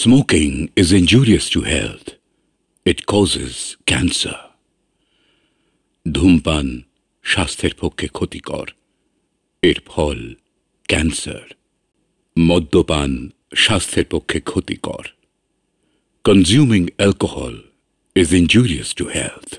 Smoking is injurious to health. It causes cancer. ধূমপান স্বাস্থ্যের পক্ষে ক্ষতিকর। এর ফল ক্যান্সার। মদ্যপান স্বাস্থ্যের পক্ষে ক্ষতিকর। Consuming alcohol is injurious to health.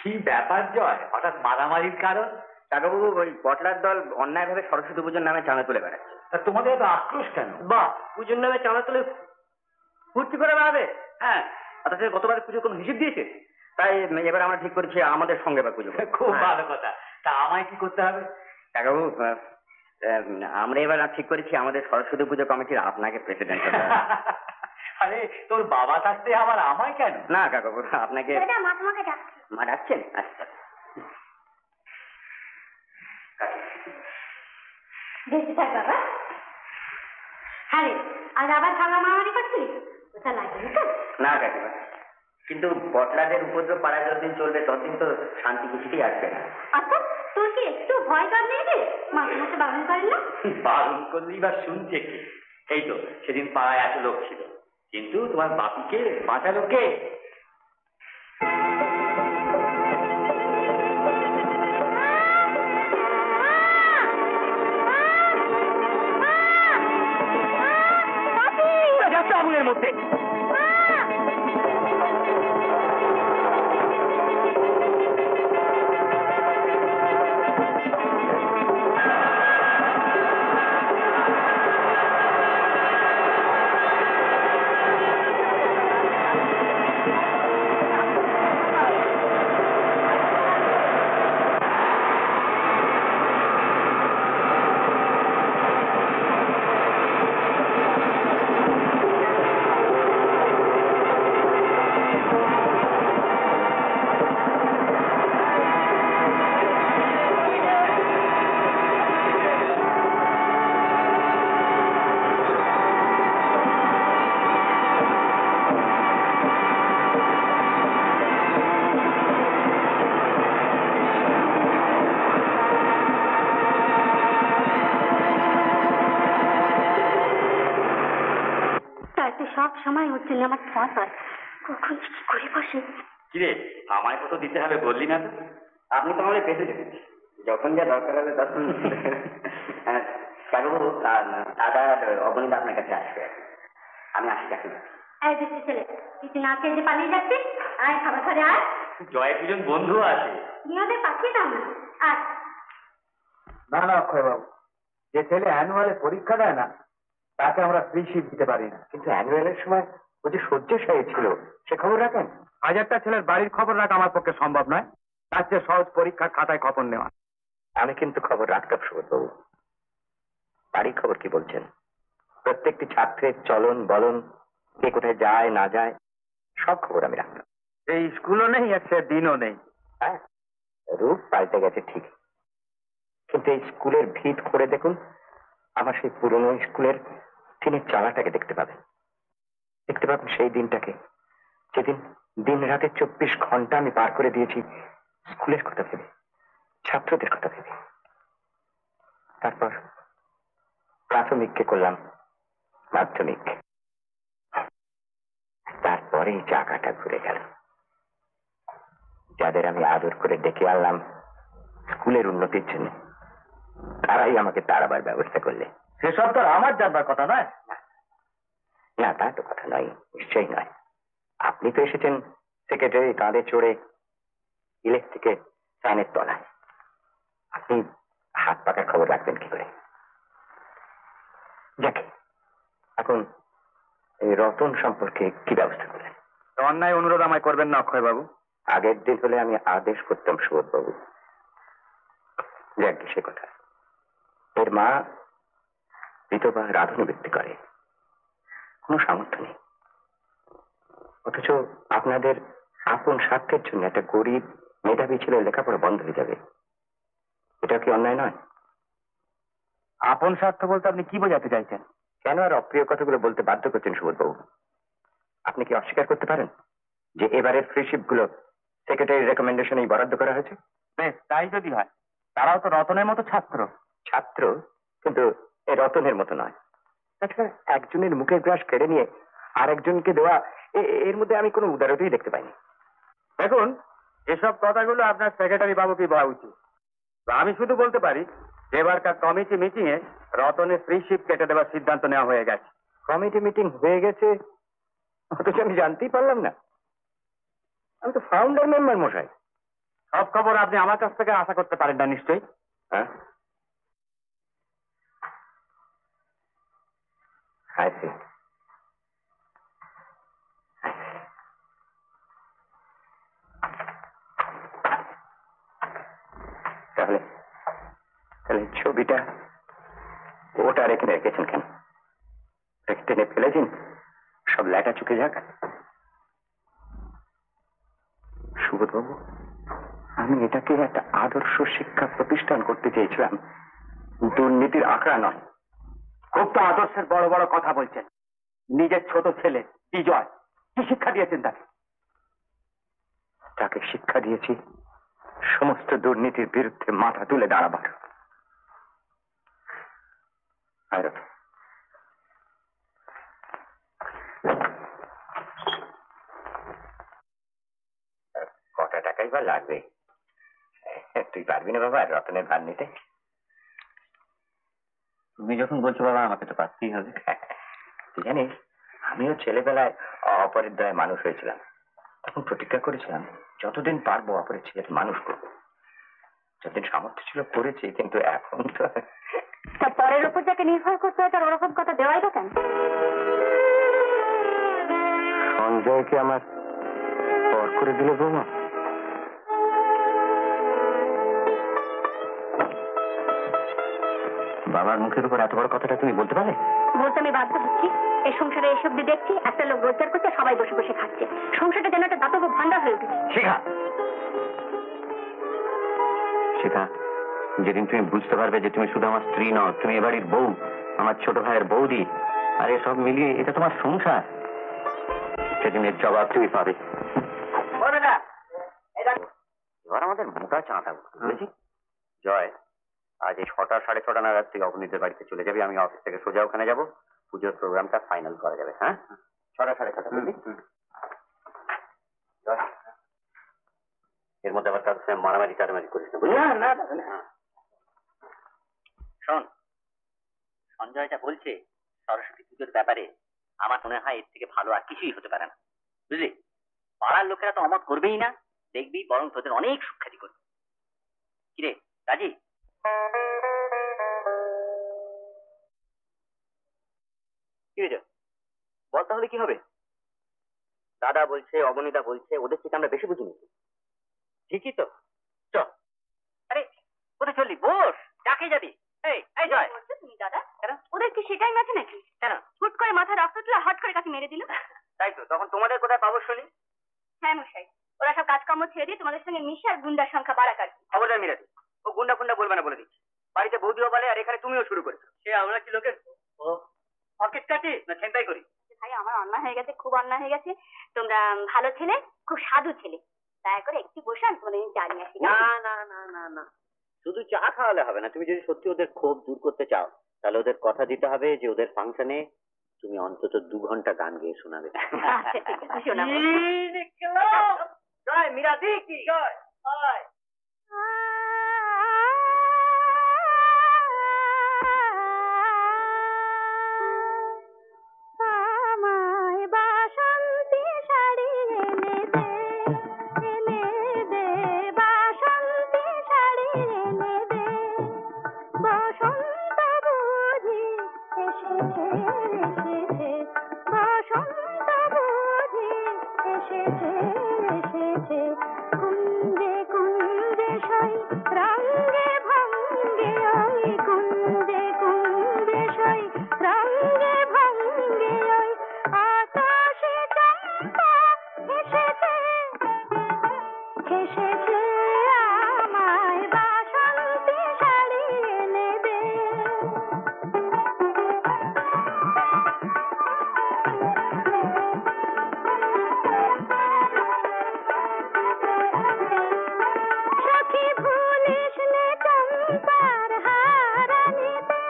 কি ব্যাপার জয়, হঠাৎ মারামারির কারণ? কাকাবাবু, ওই বটলার দল অন্যায়ভাবে সরস্বতী পুজোর নামে চাঁদা তুলে বেড়াচ্ছে। তা তোমাদের এত আক্রোশ কেন? বাহ, পুজোর নামে চাঁদা তুলে ফুর্তি করে বেড়াবে? হ্যাঁ, অথচ গতবারের পুজোর কোনো হিসেব দিয়েছে? তাই এবার আমরা ঠিক করেছি আমাদের সঙ্গে এবার পুজো। খুব ভালো কথা। তা আমায় কি করতে হবে? কাকাবাবু, আমরা এবার ঠিক করেছি আমাদের সরস্বতী পুজো কমিটির আপনাকে প্রেসিডেন্ট হবে। আরে তোর বাবা থাকতে আবার আমায় কেন? না কাকাবাবু, আপনাকে মা ডাকছেন। আচ্ছা বেঁচে থাক বাবা। হ্যাঁ রে, আর আবার ঝগড়া মারামারি করছিলি? ওটা লাগেনি তো? না কাকিমা, কিন্তু বটলাদের উপদ্রব পাড়ায় যতদিন চলবে ততদিন তো শান্তি কিছুতেই আসবে না। আচ্ছা, তোর কি একটু ভয় কাজ নেই রে? মাঝে মাঝে বারণ করেন না? বারণ করলেই বা শুনছে কি? এই তো সেদিন পাড়ায় এত লোক ছিল, কিন্তু তোমার বাপিকে বাঁচালো কে? আগুনের মধ্যে সব সময় ওর জন্য আমার ভয় হয়, কখন যে কি করে বসে। কিরে, আমায় কত দিতে হবে বললি না তো? আপনি তো আমাদের পেতে দেবেন, যখন যা দরকার হবে তখন। কাকু, দাদা অবনীন্দ আপনার কাছে আসবে, আমি আসি কাকু। এই দেখছি ছেলে, কিছু না খেয়ে যে পালিয়ে যাচ্ছিস, আয় খাবার ঘরে আয়। জয়ের দুজন বন্ধু আছে, তুমি ওদের পাঠিয়ে দাও না। আর না না অক্ষয় বাবু, যে ছেলে অ্যানুয়ালে পরীক্ষা দেয় না তাকে আমরা ফ্রি শিট দিতে পারি না। কিন্তু অ্যানুয়ালের সময় ও যে শয্যাশায়ী ছিল, সে খবর রাখেন? হাজারটা ছেলের বাড়ির খবর রাখা আমার পক্ষে সম্ভব নয়, তার চেয়ে সহজ পরীক্ষার খাতায় খবর নেওয়া। আমি কিন্তু খবর রাখতাম সুবোধবাবু। বাড়ির খবর কি বলছেন? প্রত্যেকটি ছাত্রের চলন বলন, কে কোথায় যায় না যায়, সব খবর আমি রাখতাম। এই স্কুলও নেই আর সে দিনও নেই। হ্যাঁ, রূপ পাল্টে গেছে ঠিক, কিন্তু এই স্কুলের ভিত করে দেখুন, আমার সেই পুরনো স্কুলের টিনের চালাটাকে দেখতে পাবেন। দেখতে পাবেন সেই দিনটাকে, যেদিন দিন রাতে 24 ঘন্টা আমি পার করে দিয়েছি স্কুলের কথা ভেবে, ছাত্রদের কথা ভেবে। তারপর প্রাথমিককে করলাম মাধ্যমিক, তারপরে চাকাটা ঘুরে গেল। যাদের আমি আদর করে ডেকে আনলাম স্কুলের উন্নতির জন্য, তারাই আমাকে তাড়াবার ব্যবস্থা করলে। সেসব তো আমার জানবার কথা নয়। না, তা তো কথা নয়, নিশ্চয়ই নয়। আপনি তো এসেছেন সেক্রেটারি কাঁধে চড়ে ইলেকট্রিকের ফ্যানের তলায়, আপনি হাত পাকার খবর রাখবেন কি করে? যাকে এখন এই রতন সম্পর্কে কি ব্যবস্থা করলেন? অন্যায় অনুরোধ আমায় করবেন না অক্ষয় বাবু। আগের দিন হলে আমি আদেশ করতাম সুবোধবাবু। যাকে সে কথা, এর মা বিধবা রাধুনি বৃত্তি করে, কোনো সামর্থ্য নেই। অথচ আপনাদের আপন স্বার্থের জন্য একটা গরিব মেধাবী ছেলে লেখাপড়া বন্ধ হয়ে যাবে, এটা কি অন্যায় নয়? আপন স্বার্থ বলতে আপনি কি বোঝাতে চাইছেন? কেন আর অপ্রিয় কথাগুলো বলতে বাধ্য করছেন সুবোধবাবু? আপনি কি অস্বীকার করতে পারেন যে এবারের ফ্রিশিপ গুলো সেক্রেটারি রেকমেন্ডেশনেই বরাদ্দ করা হয়েছে? বেশ, তাই যদি হয়, তারাও তো রতনের মতো ছাত্র। ছাত্র, কিন্তু এ রতনের মতো নয়। আচ্ছা, একজনের মুখের গ্রাস কেড়ে নিয়ে আরেকজনকে দেওয়া, এর মধ্যে আমি কোনো উদারতাই দেখতে পাইনি। দেখুন, এসব কথাগুলো আপনার সেক্রেটারি বাবুকে বলা উচিত। তো আমি শুধু বলতে পারি, এবারকার কমিটি মিটিং এ রতনের ফ্রি শিপ কেটে দেওয়ার সিদ্ধান্ত নেওয়া হয়ে গেছে। কমিটি মিটিং হয়ে গেছে, অথচ আমি জানতেই পারলাম না। আমি তো ফাউন্ডার মেম্বার মশাই। সব খবর আপনি আমার কাছ থেকে আশা করতে পারেন না নিশ্চয়ই। হ্যাঁ, I see. তাহলে তাহলে ছবিটা ওটা রেখে রেখেছেন কেন? টেনে ফেলেছেন, সব লেখা চুকে যাক। সুবোধবাবু, আমি এটাকে একটা আদর্শ শিক্ষা প্রতিষ্ঠান করতে চেয়েছিলাম, দুর্নীতির আঁকড়া নয়। খুব তো আদর্শের বড় বড় কথা বলছেন। নিজের ছোট ছেলে বিজয় কি শিক্ষা দিয়েছেন তাকে? তাকে শিক্ষা দিয়েছি সমস্ত দুর্নীতির বিরুদ্ধে মাথা তুলে দাঁড়াবার। কটা টাকাই বা লাগবে? তুই পারবি না বাবা রতনের ভার নিতে? তুমি যখন বলছো বাবা, আমাকে তো পারতেই হবে। তুই জানিস, আমিও ছেলেবেলায় অপরের দয়ে মানুষ হয়েছিলাম। তখন প্রতিজ্ঞা করেছিলাম যতদিন পারবো অপরের ছেলেকে মানুষ করবো। যতদিন সামর্থ্য ছিল করেছি, কিন্তু এখন তো। তা পরের উপর যাকে নির্ভর করতে হয় তার ওরকম কথা দেওয়াই বা কেন? সঞ্জয়কে আমার পর করে দিল বৌমা। বাবার মুখের উপর এত বড় কথাটা তুমি বলতে পারলে? বলতে আমি বাধ্য হচ্ছি। এই সংসারে এসব দিয়ে দেখছি একটা লোক রোজগার করছে, সবাই বসে বসে খাচ্ছে। সংসারটা যেন একটা দাতব্য ভান্ডার হয়ে উঠেছে। শিখা, শিখা, যেদিন তুমি বুঝতে পারবে যে তুমি শুধু আমার স্ত্রী নও, তুমি এ বাড়ির বউ, আমার ছোট ভাইয়ের বৌদি, আর এসব মিলিয়ে এটা তোমার সংসার, সেদিনের জবাব তুমি পাবে। এবার আমাদের মোটা চাঁদা বুঝেছি। জয়, আজ এই 6টা 6:30 নাগাদ তুই অবনীদের বাড়িতে চলে যাবি। আমি অফিস থেকে সোজা ওখানে যাবো, পুজোর প্রোগ্রামটা ফাইনাল করা যাবে। হ্যাঁ, ছটা 6:30 বুঝলি? এর মধ্যে আবার কারোর সঙ্গে মারামারি টারামারি করিস না, বুঝলি? না। শোন, সঞ্জয় যা বলছে সরস্বতী পুজোর ব্যাপারে আমার মনে হয় এর থেকে ভালো আর কিছুই হতে পারে না, বুঝলি? পাড়ার লোকেরা তো অমত করবেই না, দেখবি বরং তোদের অনেক সুখ্যাতি করবে। কিরে রাজি? কি হয়েছে বল, তাহলে কি হবে? দাদা বলছে, অবনীদা বলছে, ওদের থেকে আমরা বেশি বুঝি নাকি? ঠিকই তো, চ। আরে কোথায় চললি? বস, ডাকে যাবি। এই জয়, তুমি দাদা ওদের কি সেটাই আছে নাকি? কেন? হুট করে মাথা রক্ত তুলে হট করে কাছে মেরে দিল। তাই তো, তখন তোমাদের কোথায় পাবো শুনি? হ্যাঁ মশাই, ওরা সব কাজকর্ম ছেড়ে দিয়ে তোমাদের সঙ্গে মিশে আর গুন্ডার সংখ্যা বাড়া কাটবে। খবরদার মিরাদি, ও গুন্ডা ফুন্ডা বলবে না বলে দিচ্ছি। বাড়িতে বৌদিও বলে, আর এখানে তুমিও শুরু করেছো। সে আমরা কি লোকের পকেট কাটি না ছিনতাই করি? ভাই আমার অন্যায় হয়ে গেছে, খুব অন্যায় হয়ে গেছে। তোমরা ভালো ছেলে, খুব সাধু ছেলে, দয়া করে একটু বসান, তোমাদের চা নিয়ে আসি। না না না না না, শুধু চা খাওয়ালে হবে না। তুমি যদি সত্যি ওদের ক্ষোভ দূর করতে চাও, তাহলে ওদের কথা দিতে হবে যে ওদের ফাংশনে তুমি অন্তত 2 ঘন্টা গান গেয়ে শোনাবে। আচ্ছা ঠিক আছে, শোনাবো। জয় মিরাদি কি জয়। আমায় বাসন্তী শাড়ি এনে দে, বাসন্তী শাড়ি এনে দে, বসন্ত বুঝি এসেছে, বসন্ত বুঝি এসেছে, কুঞ্জে কুঞ্জে সই রঙ্গে ভঙ্গে, ওই কুঞ্জে কুঞ্জে সই রঙ্গে ভঙ্গে, ওই আকাশে চম্পা এসেছে, আমায় বাসন্তী শাড়ি এনে দে। সখী ভুলিস নে চম্পার হারানিতে,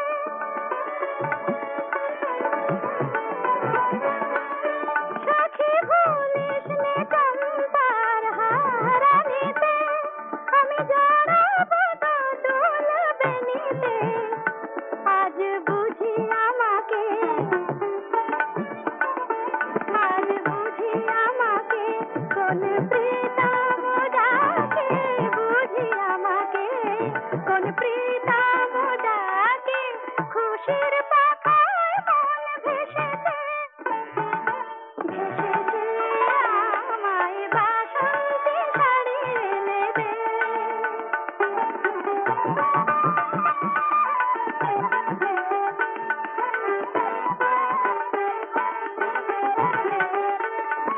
সখী ভুলিস নে চম্পার হারানিতে, আমি জড়াবো দোল বেনিতে, আজ বুঝি আমাকে, আজ বুঝি আমাকে কোন প্রীতম ডাকে, বুঝি আমাকে কোন প্রীতম ডাকে, খুশির পাখায় মন ভেসেছে, আমায় বাসন্তী শাড়ি এনে দে।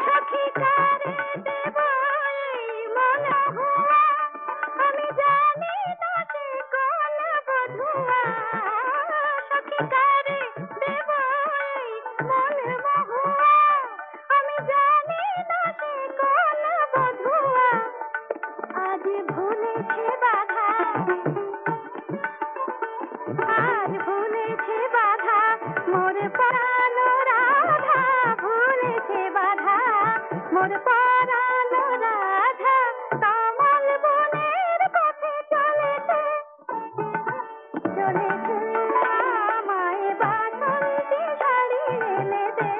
সখী কারে দেব এই মন হুয়া, আমি জানি না সে কোন বধুয়া, সখী কারে দেব এই মন মহুয়া, আমি জানি না সে কোন বধুয়া, আজ ভুলেছে বাধা, আজ ভুলেছে বাধা মোর প্রাণ রাধা, ভুলেছে বাধা মোর প্রাণ রাধা, কমল বনের পথে চলেছে, আমায় বাসন্তী শাড়ি এনে দে,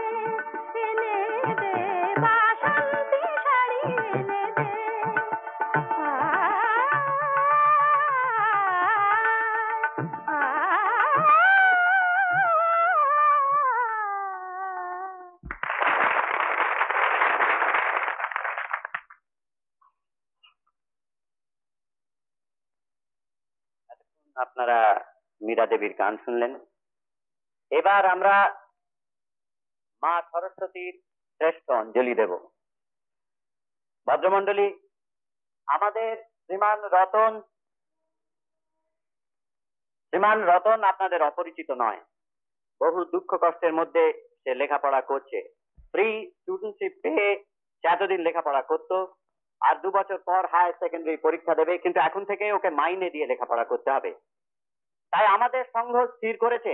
বাসন্তী শাড়ি এনে দে। আপনারা মীরা দেবীর গান শুনলেন। এবার আমরা মা সরস্বতীর শ্রেষ্ঠ অঞ্জলি দেব। ভদ্রমণ্ডলী, আমাদের শ্রীমান রতন আপনাদের অপরিচিত নয়। বহু দুঃখ কষ্টের মধ্যে সে লেখাপড়া করছে। ফ্রি স্টুডেন্টশিপ পেয়ে সে এতদিন লেখাপড়া করতো, আর 2 বছর পর হায়ার সেকেন্ডারি পরীক্ষা দেবে, কিন্তু এখন থেকে ওকে মাইনে দিয়ে লেখাপড়া করতে হবে। তাই আমাদের সংঘ স্থির করেছে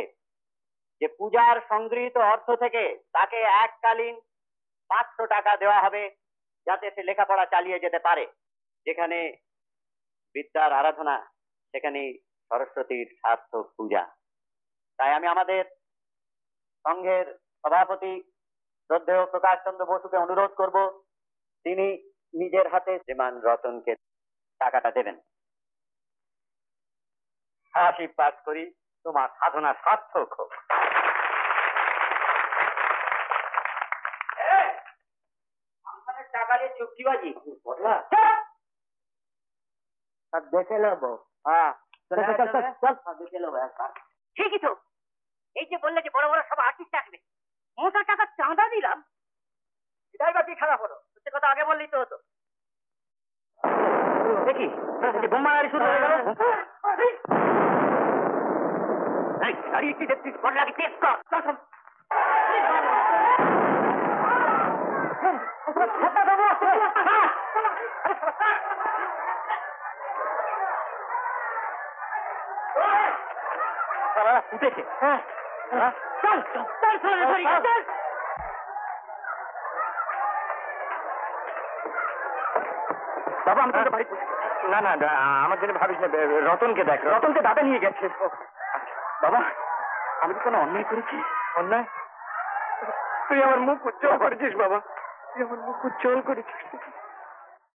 যে পূজার সংগৃহীত অর্থ থেকে তাকে এককালীন 500 টাকা দেওয়া হবে, যাতে সে লেখাপড়া চালিয়ে যেতে পারে। যেখানে বিদ্যার আরাধনা, সেখানেই সরস্বতীর সার্থক পূজা। তাই আমি আমাদের সংঘের সভাপতি শ্রদ্ধেয় প্রকাশ চন্দ্র বসুকে অনুরোধ করব, তিনি নিজের হাতে শ্রীমান রতনকে টাকাটা দেবেন। আশীর্বাদ করি তোমার সাধনা সার্থক হোক। টাকা দিয়ে চুক্তিবাজি বদলা দেখে নেবো। হ্যাঁ দেখে নেবো। ঠিকই তো, এই যে বললে যে বড় বড় সব আর্টিস্ট আসবে, মোটা টাকা চাঁদা দিলাম, এটাই বা কি খারাপ হলো? সত্যি কথা আগে বললেই তো হতো। দেখি বোমারি শুরু হয়ে গেল। দাঁড়িয়ে কি দেখছিস? বদলাকে টেস্ট কর। উঠেছে। চল চল চল চল। বাবা আমি তোকে বাড়ি। না না না, আমার জন্য ভাবিস না, রতনকে দেখ, রতনকে দাদা নিয়ে গেছে। বাবা আমি তো কোনো অন্যায় করেছি? অন্যায়? তুই আমার মুখ উজ্জ্বল করেছিস বাবা, তুই আমার মুখ উজ্জ্বল করেছিস।